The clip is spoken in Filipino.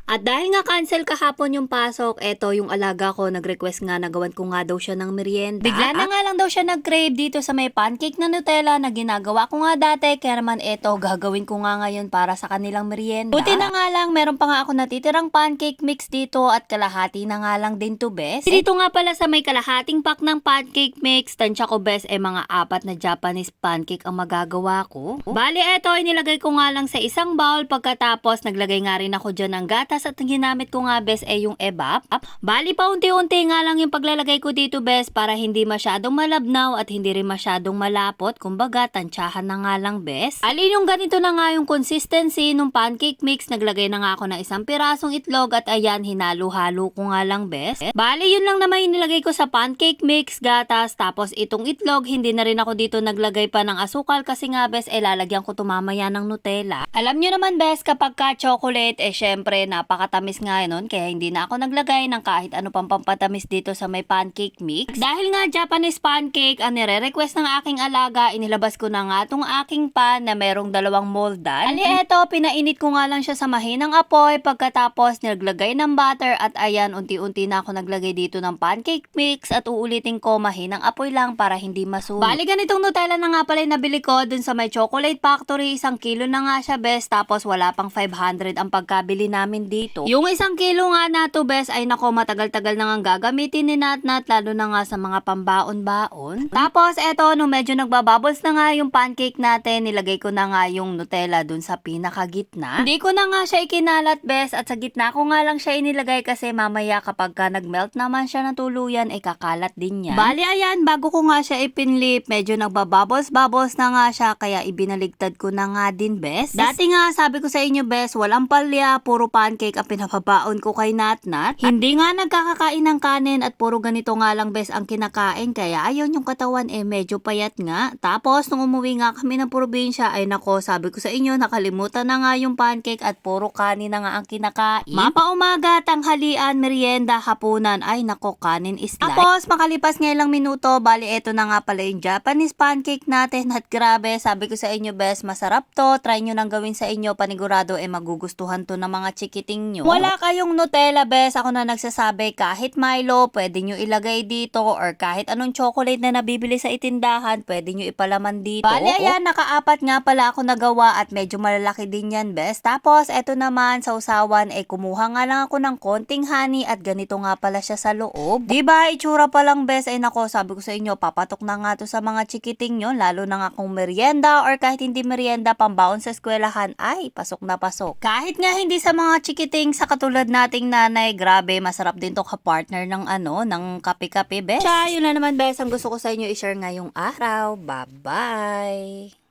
At dahil nga cancel kahapon yung pasok, eto yung alaga ko nag-request nga na gawan ko nga daw siya ng merienda. Bigla na nga lang daw siya nag-crave dito sa may pancake na Nutella na ginagawa ko nga dati. Kaya naman eto, gagawin ko nga ngayon para sa kanilang merienda. Buti na nga lang, meron pa nga ako natitirang pancake mix dito at kalahati na nga lang din to bes. Dito nga pala sa may kalahating pack ng pancake mix, tansya ko bes mga 4 na Japanese pancake ang magagawa ko. Bali eto, inilagay ko nga lang sa isang bowl, pagkatapos naglagay nga rin ako dyan ng gatas at ginamit ko nga bes yung evap. Bali pa unti-unti nga lang yung paglalagay ko dito bes para hindi masyadong malabnaw at hindi rin masyadong malapot. Kumbaga tansyahan na nga lang bes. Alin yung ganito na nga yung consistency ng pancake mix, naglagay na nga ako ng isang pirasong itlog at ayan hinalo-halo ko nga lang bes. Bali yun lang naman yung nilagay ko sa pancake mix, gatas, tapos itong itlog. Hindi na rin ako dito naglagay pa ng asukal kasi nga bes lalagyan ko tumamaya ng Nutella. Alam nyo naman bes kapag ka chocolate syempre napakatamis nga nun, kaya hindi na ako naglagay ng kahit ano pang pampatamis dito sa may pancake mix. Dahil nga Japanese pancake ang nire-request ng aking alaga, inilabas ko na nga tong aking pan na merong 2 moldan. Ali eto, pinainit ko nga lang siya sa mahinang apoy, pagkatapos naglagay ng butter at ayan, unti-unti na ako naglagay dito ng pancake mix at uulitin ko mahinang apoy lang para hindi masunog. Bali ganitong Nutella na nga pala nabili ko dun sa may Chocolate Factory, 1 kilo na nga siya bes, tapos wala pang 500 ang pagkabili namin dito. Yung 1 kilo nga na to bes ay nako matagal-tagal na nga gagamitin ni Natnat, lalo na nga sa mga pambaon-baon. Tapos eto, nung medyo nagbabubbles na nga yung pancake natin, nilagay ko na nga yung Nutella dun sa pinakagitna. Hindi ko na nga siya ikinalat bes at sa gitna ko nga lang siya inilagay kasi mamaya kapag ka nagmelt naman siya na tuluyan ay kakalat din yan. Bali ayan, bago ko nga siya ipinlip, medyo nagbabubbles-bubbles na nga siya kaya ibinaligtad ko na nga din bes. Dati nga sabi ko sa inyo bes, walang palya, puro pancake ang pinapabaon ko kay Natnat. Hindi nga nagkakakain ng kanin at puro ganito nga lang bes ang kinakain kaya ayun yung katawan medyo payat nga. Tapos nung umuwi nga kami ng probinsya ay nako sabi ko sa inyo nakalimutan na nga yung pancake at puro kanin na nga ang kinakain. Mapaumaga, tanghalian, merienda, hapunan ay nako kanin is life. Tapos makalipas nga ilang minuto, bali eto na nga pala yung Japanese pancake natin at grabe sabi ko sa inyo bes masarap to. Try nyo nang gawin sa inyo, panigurado magugustuhan to ng mga chikiting nyo. Wala kayong Nutella bes, ako na nagsasabi kahit Milo pwede nyo ilagay dito or kahit anong chocolate na nabibili sa itindahan pwede nyo ipalaman dito. Bali ayan, naka-4 nga pala ako nagawa at medyo malalaki din yan bes. Tapos eto naman sa usawan kumuha nga lang ako ng konting honey at ganito nga pala siya sa loob. Diba itsura pa lang bes ay nako sabi ko sa inyo papatok na nga to sa mga chikiting nyo, lalo na nga kung merienda or kahit hindi merienda pambaon sa eskwelahan ay pasok na pasok. Kahit nga hindi sa mga chikiting sa katulad nating nanay, grabe masarap din to ka-partner ng ng kape-kape bes. Siya, yun na naman bes ang gusto ko sa inyo i-share ngayong araw. Bye-bye!